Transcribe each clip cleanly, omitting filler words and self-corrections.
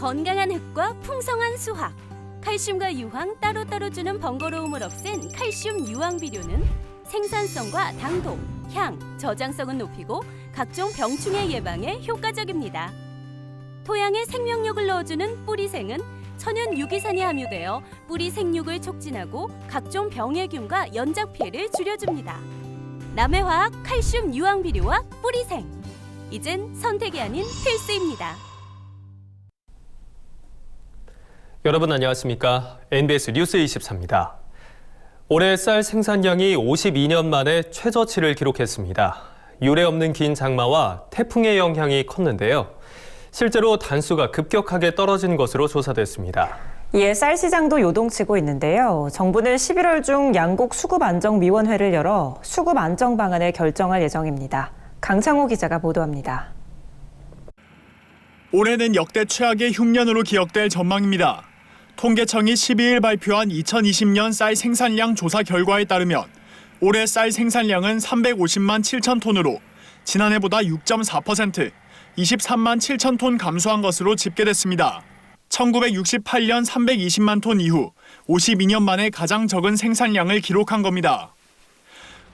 건강한 흙과 풍성한 수확, 칼슘과 유황 따로따로 주는 번거로움을 없앤 칼슘 유황 비료는 생산성과 당도, 향, 저장성은 높이고 각종 병충해 예방에 효과적입니다. 토양에 생명력을 넣어주는 뿌리생은 천연 유기산이 함유되어 뿌리 생육을 촉진하고 각종 병해균과 연작 피해를 줄여줍니다. 남해화학 칼슘 유황 비료와 뿌리생. 이젠 선택이 아닌 필수입니다. 여러분 안녕하십니까? NBS 뉴스 24입니다. 올해 쌀 생산량이 52년 만에 최저치를 기록했습니다. 유례없는 긴 장마와 태풍의 영향이 컸는데요. 실제로 단수가 급격하게 떨어진 것으로 조사됐습니다. 이에 쌀 시장도 요동치고 있는데요. 정부는 11월 중 양곡 수급안정위원회를 열어 수급 안정 방안을 결정할 예정입니다. 강창호 기자가 보도합니다. 올해는 역대 최악의 흉년으로 기억될 전망입니다. 통계청이 12일 발표한 2020년 쌀 생산량 조사 결과에 따르면 올해 쌀 생산량은 350만 7천 톤으로 지난해보다 6.4%, 23만 7천 톤 감소한 것으로 집계됐습니다. 1968년 320만 톤 이후 52년 만에 가장 적은 생산량을 기록한 겁니다.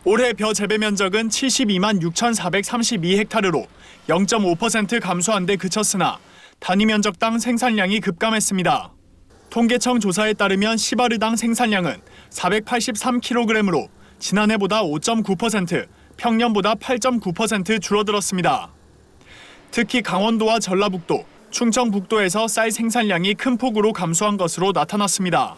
올해 벼 재배 면적은 72만 6,432헥타르로 0.5% 감소한 데 그쳤으나 단위 면적당 생산량이 급감했습니다. 통계청 조사에 따르면 시바르당 생산량은 483kg으로 지난해보다 5.9%, 평년보다 8.9% 줄어들었습니다. 특히 강원도와 전라북도, 충청북도에서 쌀 생산량이 큰 폭으로 감소한 것으로 나타났습니다.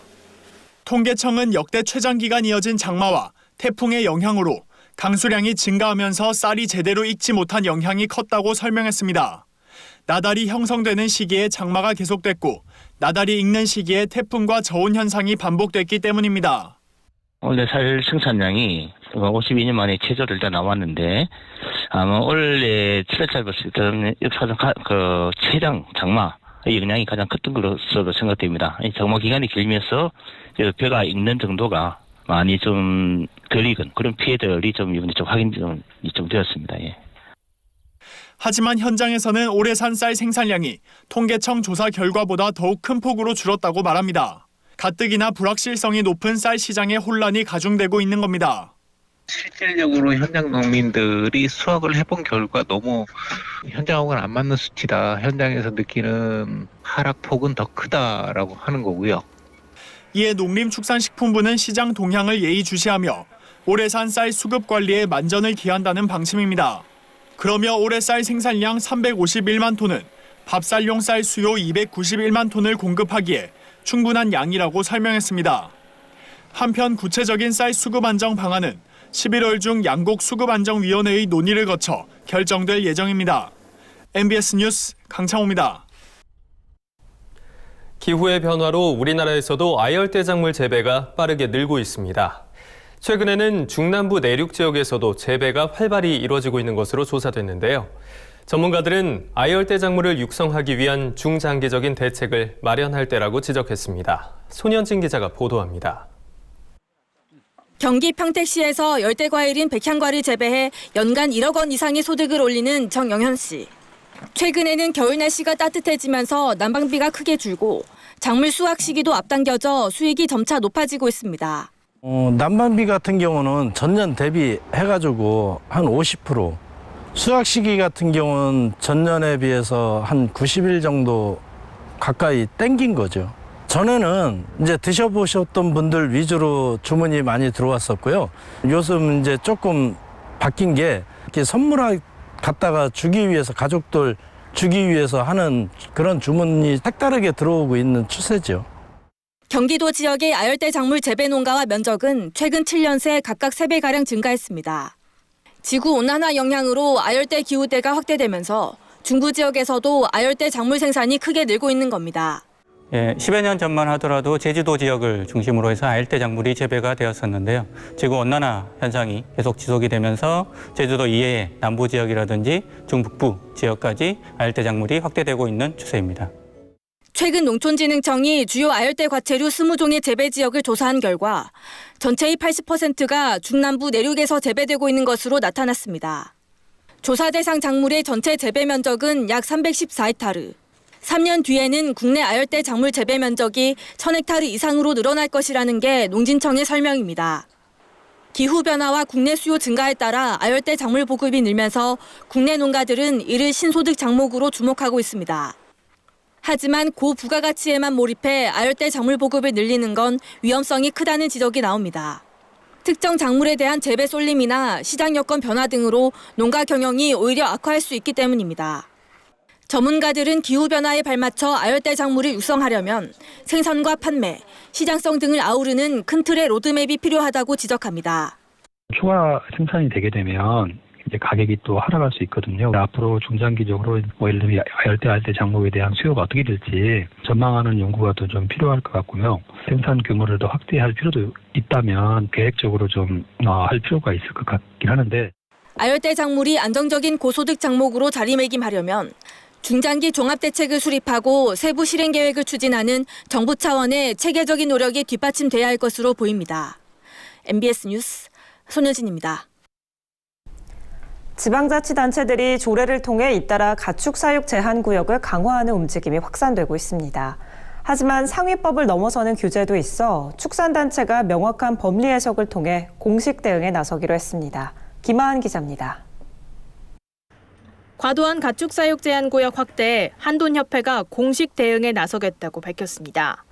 통계청은 역대 최장기간 이어진 장마와 태풍의 영향으로 강수량이 증가하면서 쌀이 제대로 익지 못한 영향이 컸다고 설명했습니다. 나달이 형성되는 시기에 장마가 계속됐고 나달이 익는 시기에 태풍과 저온 현상이 반복됐기 때문입니다. 올해 쌀 생산량이 52년 만에 최저를 다 나왔는데 아마 올해 7월달 봤을 때는 역사상 최장 장마의 영향이 가장 컸던 것으로 생각됩니다. 장마 기간이 길면서 벼가 익는 정도가 많이 좀 덜 익은 그런 피해들이 좀 이번에 좀 확인이 좀 되었습니다. 예. 하지만 현장에서는 올해 산 쌀 생산량이 통계청 조사 결과보다 더욱 큰 폭으로 줄었다고 말합니다. 가뜩이나 불확실성이 높은 쌀 시장의 혼란이 가중되고 있는 겁니다. 실질적으로 현장 농민들이 수확을 해본 결과 너무 현장하고는 안 맞는 수치다. 현장에서 느끼는 하락폭은 더 크다라고 하는 거고요. 이에 농림축산식품부는 시장 동향을 예의주시하며 올해 산 쌀 수급 관리에 만전을 기한다는 방침입니다. 그러며 올해 쌀 생산량 351만 톤은 밥쌀용 쌀 수요 291만 톤을 공급하기에 충분한 양이라고 설명했습니다. 한편 구체적인 쌀 수급 안정 방안은 11월 중 양곡 수급안정위원회의 논의를 거쳐 결정될 예정입니다. MBS 뉴스 강창호입니다. 기후의 변화로 우리나라에서도 아열대작물 재배가 빠르게 늘고 있습니다. 최근에는 중남부 내륙 지역에서도 재배가 활발히 이루어지고 있는 것으로 조사됐는데요. 전문가들은 아열대작물을 육성하기 위한 중장기적인 대책을 마련할 때라고 지적했습니다. 손현진 기자가 보도합니다. 경기 평택시에서 열대과일인 백향과를 재배해 연간 1억 원 이상의 소득을 올리는 정영현 씨. 최근에는 겨울 날씨가 따뜻해지면서 난방비가 크게 줄고 작물 수확 시기도 앞당겨져 수익이 점차 높아지고 있습니다. 난방비 같은 경우는 전년 대비해가지고 한 50%, 수확 시기 같은 경우는 전년에 비해서 한 90일 정도 가까이 땡긴 거죠. 전에는 이제 드셔보셨던 분들 위주로 주문이 많이 들어왔었고요. 요즘 이제 조금 바뀐 게 이렇게 선물 갖다가 주기 위해서 가족들 주기 위해서 하는 그런 주문이 색다르게 들어오고 있는 추세죠. 경기도 지역의 아열대 작물 재배 농가와 면적은 최근 7년 새 각각 3배가량 증가했습니다. 지구온난화 영향으로 아열대 기후대가 확대되면서 중부 지역에서도 아열대 작물 생산이 크게 늘고 있는 겁니다. 10여 년 전만 하더라도 제주도 지역을 중심으로 해서 아열대 작물이 재배가 되었었는데요. 지구온난화 현상이 계속 지속이 되면서 제주도 이외의 남부 지역이라든지 중북부 지역까지 아열대 작물이 확대되고 있는 추세입니다. 최근 농촌진흥청이 주요 아열대 과채류 20종의 재배 지역을 조사한 결과 전체의 80%가 중남부 내륙에서 재배되고 있는 것으로 나타났습니다. 조사 대상 작물의 전체 재배 면적은 약 314헥타르, 3년 뒤에는 국내 아열대 작물 재배 면적이 1000헥타르 이상으로 늘어날 것이라는 게 농진청의 설명입니다. 기후변화와 국내 수요 증가에 따라 아열대 작물 보급이 늘면서 국내 농가들은 이를 신소득 작목으로 주목하고 있습니다. 하지만 고부가가치에만 몰입해 아열대 작물 보급을 늘리는 건 위험성이 크다는 지적이 나옵니다. 특정 작물에 대한 재배 쏠림이나 시장 여건 변화 등으로 농가 경영이 오히려 악화할 수 있기 때문입니다. 전문가들은 기후변화에 발맞춰 아열대 작물을 육성하려면 생산과 판매, 시장성 등을 아우르는 큰 틀의 로드맵이 필요하다고 지적합니다. 추가 생산이 되게 되면 이제 가격이 또 하락할 수 있거든요. 앞으로 중장기적으로 예를 들면 아열대 작물에 대한 수요가 어떻게 될지 전망하는 연구가 더 좀 필요할 것 같고요. 생산 규모를 더 확대할 필요도 있다면 계획적으로 좀 할 필요가 있을 것 같긴 하는데. 아열대 작물이 안정적인 고소득 작목으로 자리매김하려면 중장기 종합대책을 수립하고 세부 실행 계획을 추진하는 정부 차원의 체계적인 노력이 뒷받침돼야 할 것으로 보입니다. MBS 뉴스 손여진입니다. 지방자치단체들이 조례를 통해 잇따라 가축 사육 제한 구역을 강화하는 움직임이 확산되고 있습니다. 하지만 상위법을 넘어서는 규제도 있어 축산단체가 명확한 법리 해석을 통해 공식 대응에 나서기로 했습니다. 김하은 기자입니다. 과도한 가축 사육 제한 구역 확대에 한돈협회가 공식 대응에 나서겠다고 밝혔습니다.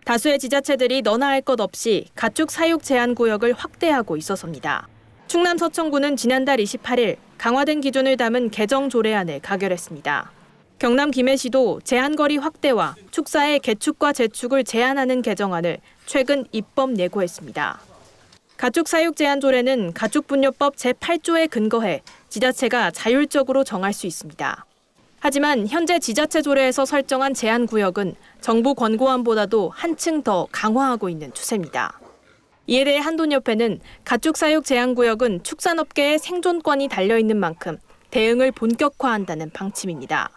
다수의 지자체들이 너나 할 것 없이 가축 사육 제한 구역을 확대하고 있어서입니다. 충남 서천군은 지난달 28일 강화된 기준을 담은 개정 조례안을 가결했습니다. 경남 김해시도 제한거리 확대와 축사의 개축과 재축을 제한하는 개정안을 최근 입법 예고했습니다. 가축 사육 제한 조례는 가축분뇨법 제8조에 근거해 지자체가 자율적으로 정할 수 있습니다. 하지만 현재 지자체 조례에서 설정한 제한 구역은 정부 권고안보다도 한층 더 강화하고 있는 추세입니다. 이에 대해 한돈협회는 가축 사육 제한 구역은 축산업계의 생존권이 달려있는 만큼 대응을 본격화한다는 방침입니다.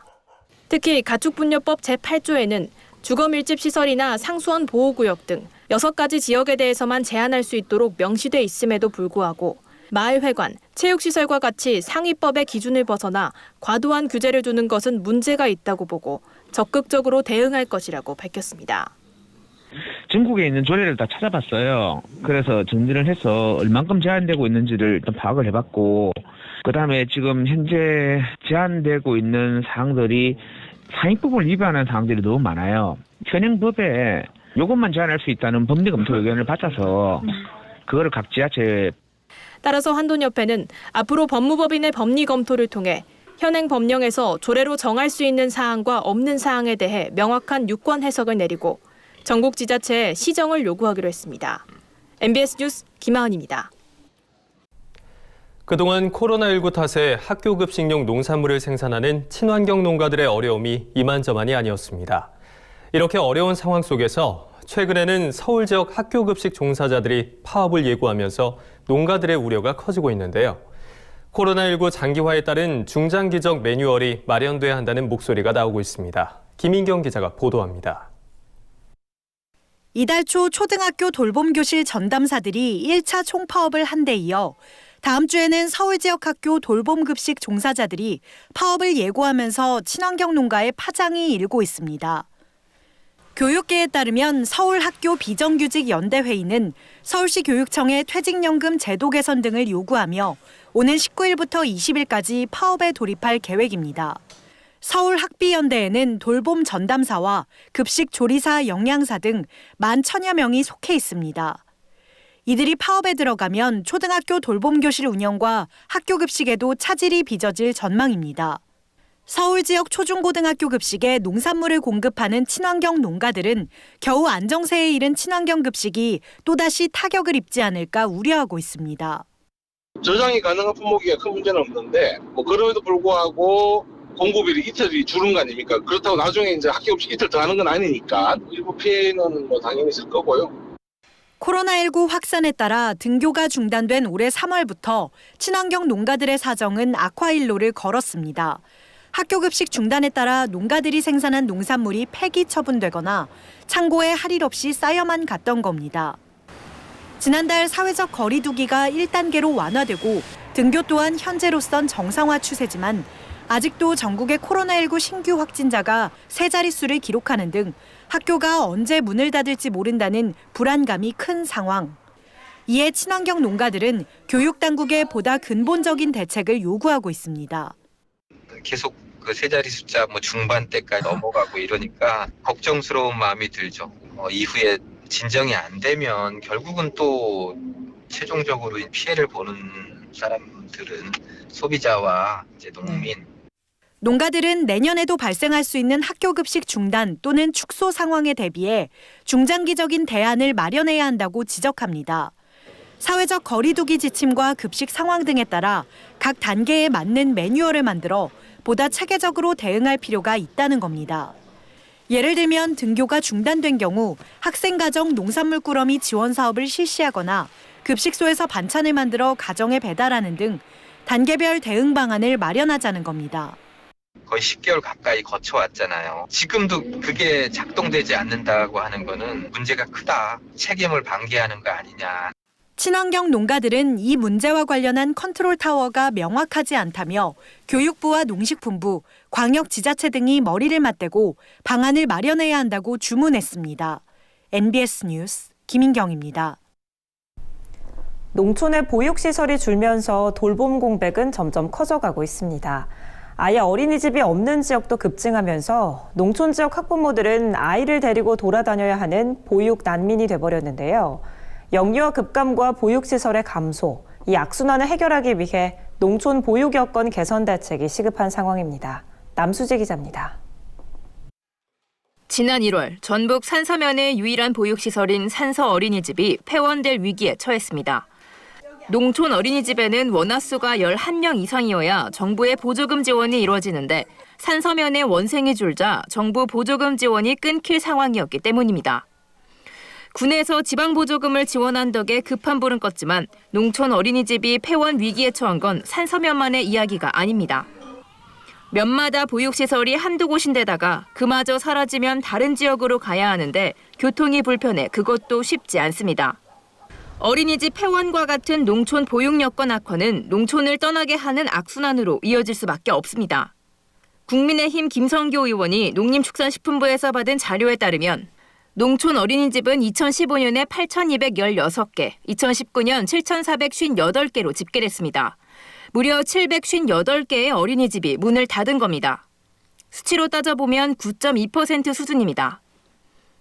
특히 가축분뇨법 제8조에는 주거밀집시설이나 상수원 보호구역 등 6가지 지역에 대해서만 제한할 수 있도록 명시돼 있음에도 불구하고 마을회관, 체육시설과 같이 상위법의 기준을 벗어나 과도한 규제를 두는 것은 문제가 있다고 보고 적극적으로 대응할 것이라고 밝혔습니다. 전국에 있는 조례를 다 찾아봤어요. 그래서 정리를 해서 얼만큼 제한되고 있는지를 일단 파악을 해봤고, 그다음에 지금 현재 제한되고 있는 사항들이 상위법을 위반하는 사항들이 너무 많아요. 현행법에 이것만 제한할 수 있다는 법리 검토 의견을 받아서 그거를 각 지자체에. 따라서 한돈협회는 앞으로 법무법인의 법리 검토를 통해 현행 법령에서 조례로 정할 수 있는 사항과 없는 사항에 대해 명확한 유권 해석을 내리고 전국 지자체에 시정을 요구하기로 했습니다. MBS 뉴스 김하은입니다. 그동안 코로나19 탓에 학교 급식용 농산물을 생산하는 친환경 농가들의 어려움이 이만저만이 아니었습니다. 이렇게 어려운 상황 속에서 최근에는 서울 지역 학교 급식 종사자들이 파업을 예고하면서 농가들의 우려가 커지고 있는데요. 코로나19 장기화에 따른 중장기적 매뉴얼이 마련돼야 한다는 목소리가 나오고 있습니다. 김인경 기자가 보도합니다. 이달 초 초등학교 돌봄교실 전담사들이 1차 총파업을 한 데 이어 다음 주에는 서울 지역 학교 돌봄급식 종사자들이 파업을 예고하면서 친환경 농가의 파장이 일고 있습니다. 교육계에 따르면 서울학교 비정규직 연대회의는 서울시 교육청의 퇴직연금 제도 개선 등을 요구하며 오는 19일부터 20일까지 파업에 돌입할 계획입니다. 서울학비연대에는 돌봄 전담사와 급식 조리사, 영양사 등 11,000여 명이 속해 있습니다. 이들이 파업에 들어가면 초등학교 돌봄교실 운영과 학교 급식에도 차질이 빚어질 전망입니다. 서울 지역 초중고등학교 급식에 농산물을 공급하는 친환경 농가들은 겨우 안정세에 이른 친환경 급식이 또다시 타격을 입지 않을까 우려하고 있습니다. 저장이 가능한 품목이야 큰 문제는 없는데 그럼에도 불구하고 공급일이 이틀이 줄은 거 아닙니까? 그렇다고 나중에 이제 학교 급식 이틀 더 하는 건 아니니까 일부 피해는 당연히 있을 거고요. 코로나19 확산에 따라 등교가 중단된 올해 3월부터 친환경 농가들의 사정은 악화일로를 걸었습니다. 학교 급식 중단에 따라 농가들이 생산한 농산물이 폐기 처분되거나 창고에 할 일 없이 쌓여만 갔던 겁니다. 지난달 사회적 거리 두기가 1단계로 완화되고 등교 또한 현재로선 정상화 추세지만 아직도 전국의 코로나19 신규 확진자가 세 자릿수를 기록하는 등 학교가 언제 문을 닫을지 모른다는 불안감이 큰 상황. 이에 친환경 농가들은 교육당국에 보다 근본적인 대책을 요구하고 있습니다. 계속 그 세 자리 숫자 중반대까지 넘어가고 이러니까 걱정스러운 마음이 들죠. 이후에 진정이 안 되면 결국은 또 최종적으로 피해를 보는 사람들은 소비자와 이제 농민. 농가들은 내년에도 발생할 수 있는 학교 급식 중단 또는 축소 상황에 대비해 중장기적인 대안을 마련해야 한다고 지적합니다. 사회적 거리두기 지침과 급식 상황 등에 따라 각 단계에 맞는 매뉴얼을 만들어 보다 체계적으로 대응할 필요가 있다는 겁니다. 예를 들면 등교가 중단된 경우 학생가정 농산물 꾸러미 지원 사업을 실시하거나 급식소에서 반찬을 만들어 가정에 배달하는 등 단계별 대응 방안을 마련하자는 겁니다. 거의 10개월 가까이 거쳐왔잖아요. 지금도 그게 작동되지 않는다고 하는 거는 문제가 크다. 책임을 방기하는 거 아니냐. 친환경 농가들은 이 문제와 관련한 컨트롤 타워가 명확하지 않다며 교육부와 농식품부, 광역지자체 등이 머리를 맞대고 방안을 마련해야 한다고 주문했습니다. NBS 뉴스 김인경입니다. 농촌의 보육시설이 줄면서 돌봄 공백은 점점 커져가고 있습니다. 아예 어린이집이 없는 지역도 급증하면서 농촌 지역 학부모들은 아이를 데리고 돌아다녀야 하는 보육 난민이 돼버렸는데요. 영유아 급감과 보육시설의 감소, 이 악순환을 해결하기 위해 농촌 보육 여건 개선 대책이 시급한 상황입니다. 남수지 기자입니다. 지난 1월 전북 산서면의 유일한 보육시설인 산서 어린이집이 폐원될 위기에 처했습니다. 농촌 어린이집에는 원화수가 11명 이상이어야 정부의 보조금 지원이 이루어지는데 산서면의 원생이 줄자 정부 보조금 지원이 끊길 상황이었기 때문입니다. 군에서 지방보조금을 지원한 덕에 급한 불은 껐지만 농촌 어린이집이 폐원 위기에 처한 건 산서면만의 이야기가 아닙니다. 면마다 보육시설이 한두 곳인데다가 그마저 사라지면 다른 지역으로 가야 하는데 교통이 불편해 그것도 쉽지 않습니다. 어린이집 폐원과 같은 농촌 보육 여건 악화는 농촌을 떠나게 하는 악순환으로 이어질 수밖에 없습니다. 국민의힘 김성교 의원이 농림축산식품부에서 받은 자료에 따르면 농촌 어린이집은 2015년에 8,216개, 2019년 7,458개로 집계됐습니다. 무려 758개의 어린이집이 문을 닫은 겁니다. 수치로 따져보면 9.2% 수준입니다.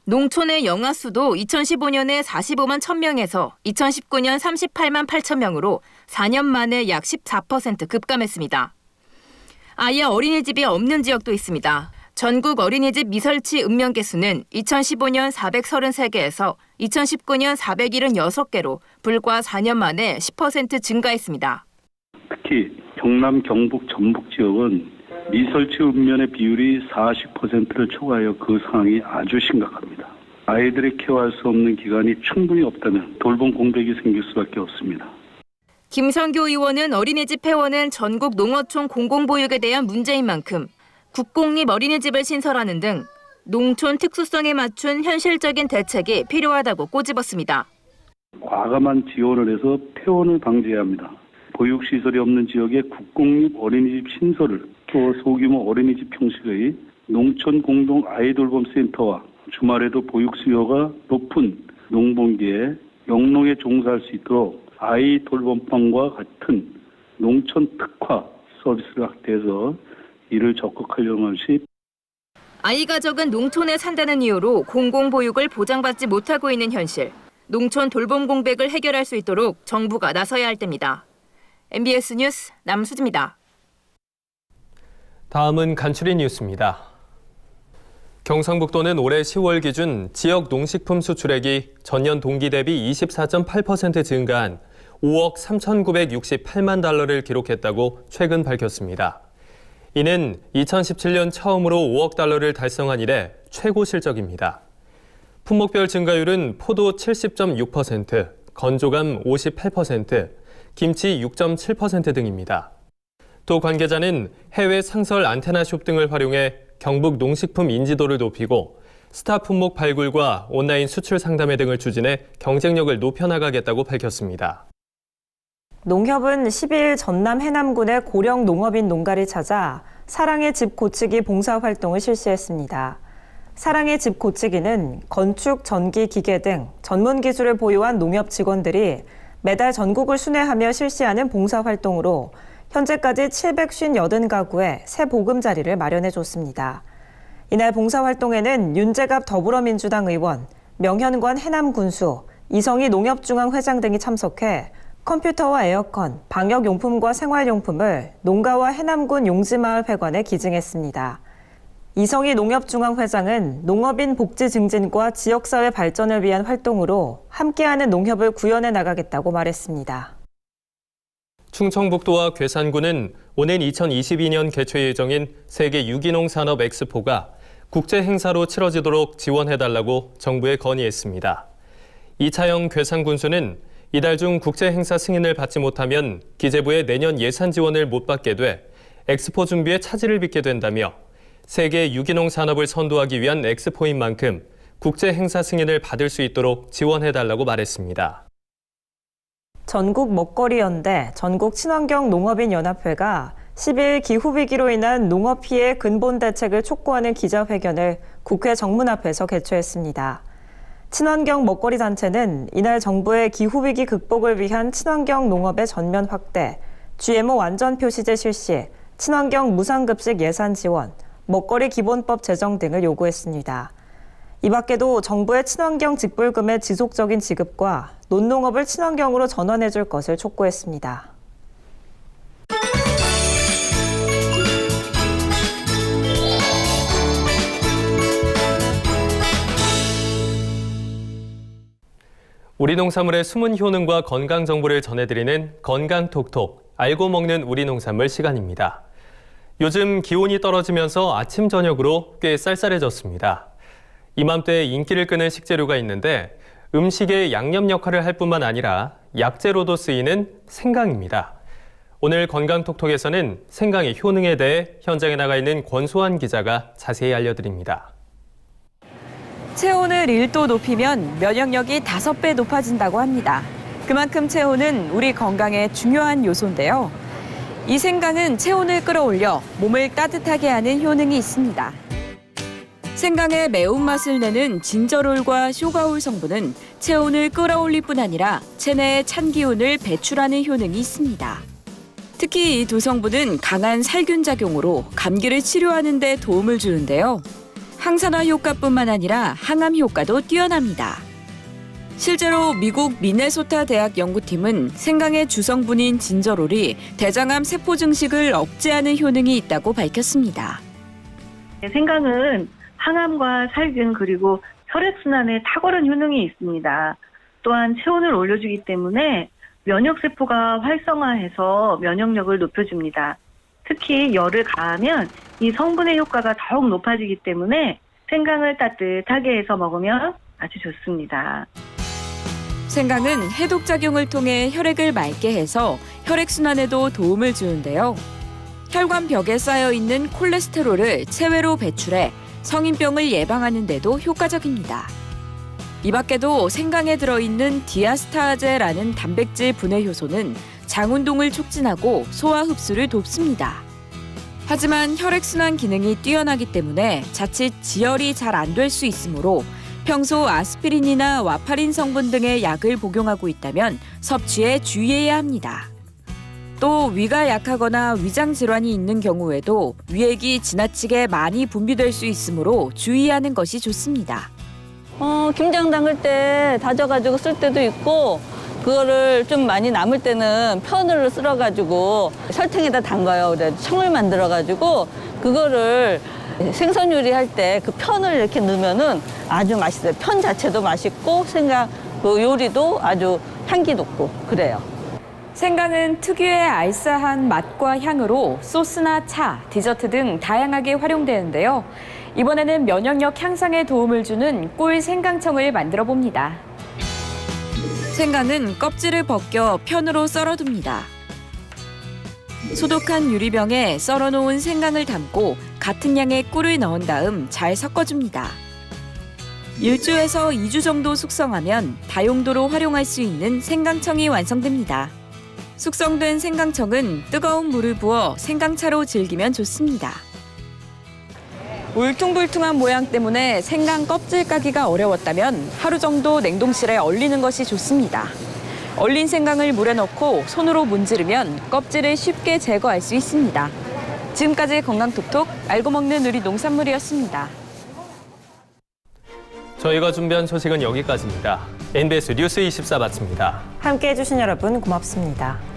농촌의 영아 수도 2015년에 45만 1,000명에서 2019년 38만 8천 명으로 4년 만에 약 14% 급감했습니다. 아예 어린이집이 없는 지역도 있습니다. 전국 어린이집 미설치 읍면 개수는 2015년 433개에서 2019년 476개로 불과 4년 만에 10% 증가했습니다. 특히 경남, 경북, 전북 지역은 미설치 읍면의 비율이 40%를 초과하여 그 상황이 아주 심각합니다. 아이들을 케어할 수 없는 기간이 충분히 없다면 돌봄 공백이 생길 수밖에 없습니다. 김성교 의원은 어린이집 폐원은 전국 농어촌 공공보육에 대한 문제인 만큼 국공립 어린이집을 신설하는 등 농촌 특수성에 맞춘 현실적인 대책이 필요하다고 꼬집었습니다. 과감한 지원을 해서 폐원을 방지해야 합니다. 보육시설이 없는 지역에 국공립 어린이집 신설을, 또 소규모 어린이집 형식의 농촌 공동 아이돌봄 센터와 주말에도 보육 수요가 높은 농번기에 영농에 종사할 수 있도록 아이 돌봄방과 같은 농촌 특화 서비스를 확대해서 이를 적극하려는 것이. 아이가 적은 농촌에 산다는 이유로 공공보육을 보장받지 못하고 있는 현실. 농촌 돌봄 공백을 해결할 수 있도록 정부가 나서야 할 때입니다. MBS 뉴스 남수지입니다. 다음은 간추린 뉴스입니다. 경상북도는 올해 10월 기준 지역 농식품 수출액이 전년 동기 대비 24.8% 증가한 5억 3,968만 달러를 기록했다고 최근 밝혔습니다. 이는 2017년 처음으로 5억 달러를 달성한 이래 최고 실적입니다. 품목별 증가율은 포도 70.6%, 건조감 58%, 김치 6.7% 등입니다. 또 관계자는 해외 상설 안테나숍 등을 활용해 경북 농식품 인지도를 높이고 스타 품목 발굴과 온라인 수출 상담회 등을 추진해 경쟁력을 높여나가겠다고 밝혔습니다. 농협은 12일 전남 해남군의 고령 농업인 농가를 찾아 사랑의 집 고치기 봉사활동을 실시했습니다. 사랑의 집 고치기는 건축, 전기, 기계 등 전문 기술을 보유한 농협 직원들이 매달 전국을 순회하며 실시하는 봉사활동으로 현재까지 758가구에 새 보금자리를 마련해줬습니다. 이날 봉사활동에는 윤재갑 더불어민주당 의원, 명현관 해남군수, 이성희 농협중앙회장 등이 참석해 컴퓨터와 에어컨, 방역용품과 생활용품을 농가와 해남군 용지마을 회관에 기증했습니다. 이성희 농협중앙회장은 농업인 복지 증진과 지역사회 발전을 위한 활동으로 함께하는 농협을 구현해 나가겠다고 말했습니다. 충청북도와 괴산군은 오는 2022년 개최 예정인 세계 유기농 산업 엑스포가 국제 행사로 치러지도록 지원해달라고 정부에 건의했습니다. 이차영 괴산군수는 이달 중 국제 행사 승인을 받지 못하면 기재부의 내년 예산 지원을 못 받게 돼 엑스포 준비에 차질을 빚게 된다며 세계 유기농 산업을 선도하기 위한 엑스포인 만큼 국제 행사 승인을 받을 수 있도록 지원해달라고 말했습니다. 전국 먹거리연대, 전국 친환경 농업인 연합회가 12일 기후위기로 인한 농업 피해 근본 대책을 촉구하는 기자회견을 국회 정문 앞에서 개최했습니다. 친환경 먹거리 단체는 이날 정부의 기후위기 극복을 위한 친환경 농업의 전면 확대, GMO 완전 표시제 실시, 친환경 무상급식 예산 지원, 먹거리 기본법 제정 등을 요구했습니다. 이 밖에도 정부의 친환경 직불금의 지속적인 지급과 논농업을 친환경으로 전환해줄 것을 촉구했습니다. 우리 농산물의 숨은 효능과 건강 정보를 전해드리는 건강톡톡, 알고 먹는 우리 농산물 시간입니다. 요즘 기온이 떨어지면서 아침 저녁으로 꽤 쌀쌀해졌습니다. 이맘때 인기를 끄는 식재료가 있는데 음식의 양념 역할을 할 뿐만 아니라 약재로도 쓰이는 생강입니다. 오늘 건강톡톡에서는 생강의 효능에 대해 현장에 나가 있는 권소환 기자가 자세히 알려드립니다. 체온을 1도 높이면 면역력이 5배 높아진다고 합니다. 그만큼 체온은 우리 건강에 중요한 요소인데요. 이 생강은 체온을 끌어올려 몸을 따뜻하게 하는 효능이 있습니다. 생강의 매운맛을 내는 진저롤과 쇼가올 성분은 체온을 끌어올릴 뿐 아니라 체내의 찬 기운을 배출하는 효능이 있습니다. 특히 이 두 성분은 강한 살균 작용으로 감기를 치료하는 데 도움을 주는데요. 항산화 효과뿐만 아니라 항암 효과도 뛰어납니다. 실제로 미국 미네소타 대학 연구팀은 생강의 주성분인 진저롤이 대장암 세포 증식을 억제하는 효능이 있다고 밝혔습니다. 생강은 항암과 살균 그리고 혈액순환에 탁월한 효능이 있습니다. 또한 체온을 올려주기 때문에 면역세포가 활성화해서 면역력을 높여줍니다. 특히 열을 가하면 이 성분의 효과가 더욱 높아지기 때문에 생강을 따뜻하게 해서 먹으면 아주 좋습니다. 생강은 해독작용을 통해 혈액을 맑게 해서 혈액순환에도 도움을 주는데요. 혈관벽에 쌓여있는 콜레스테롤을 체외로 배출해 성인병을 예방하는 데도 효과적입니다. 이 밖에도 생강에 들어있는 디아스타아제라는 단백질 분해 효소는 장운동을 촉진하고 소화 흡수를 돕습니다. 하지만 혈액순환 기능이 뛰어나기 때문에 자칫 지혈이 잘 안 될 수 있으므로 평소 아스피린이나 와파린 성분 등의 약을 복용하고 있다면 섭취에 주의해야 합니다. 또 위가 약하거나 위장 질환이 있는 경우에도 위액이 지나치게 많이 분비될 수 있으므로 주의하는 것이 좋습니다. 김장 담글 때 다져가지고 쓸 때도 있고 그거를 좀 많이 남을 때는 편으로 쓸어가지고 설탕에다 담가요. 그래 청을 만들어가지고 그거를 생선 요리할 때 그 편을 이렇게 넣으면은 아주 맛있어요. 편 자체도 맛있고 생강 그 요리도 아주 향기 돋고 그래요. 생강은 특유의 알싸한 맛과 향으로 소스나 차, 디저트 등 다양하게 활용되는데요. 이번에는 면역력 향상에 도움을 주는 꿀 생강청을 만들어 봅니다. 생강은 껍질을 벗겨 편으로 썰어둡니다. 소독한 유리병에 썰어놓은 생강을 담고 같은 양의 꿀을 넣은 다음 잘 섞어줍니다. 1주에서 2주 정도 숙성하면 다용도로 활용할 수 있는 생강청이 완성됩니다. 숙성된 생강청은 뜨거운 물을 부어 생강차로 즐기면 좋습니다. 울퉁불퉁한 모양 때문에 생강 껍질 까기가 어려웠다면 하루 정도 냉동실에 얼리는 것이 좋습니다. 얼린 생강을 물에 넣고 손으로 문지르면 껍질을 쉽게 제거할 수 있습니다. 지금까지 건강톡톡 알고 먹는 우리 농산물이었습니다. 저희가 준비한 소식은 여기까지입니다. NBS 뉴스 24 마칩니다. 함께해 주신 여러분 고맙습니다.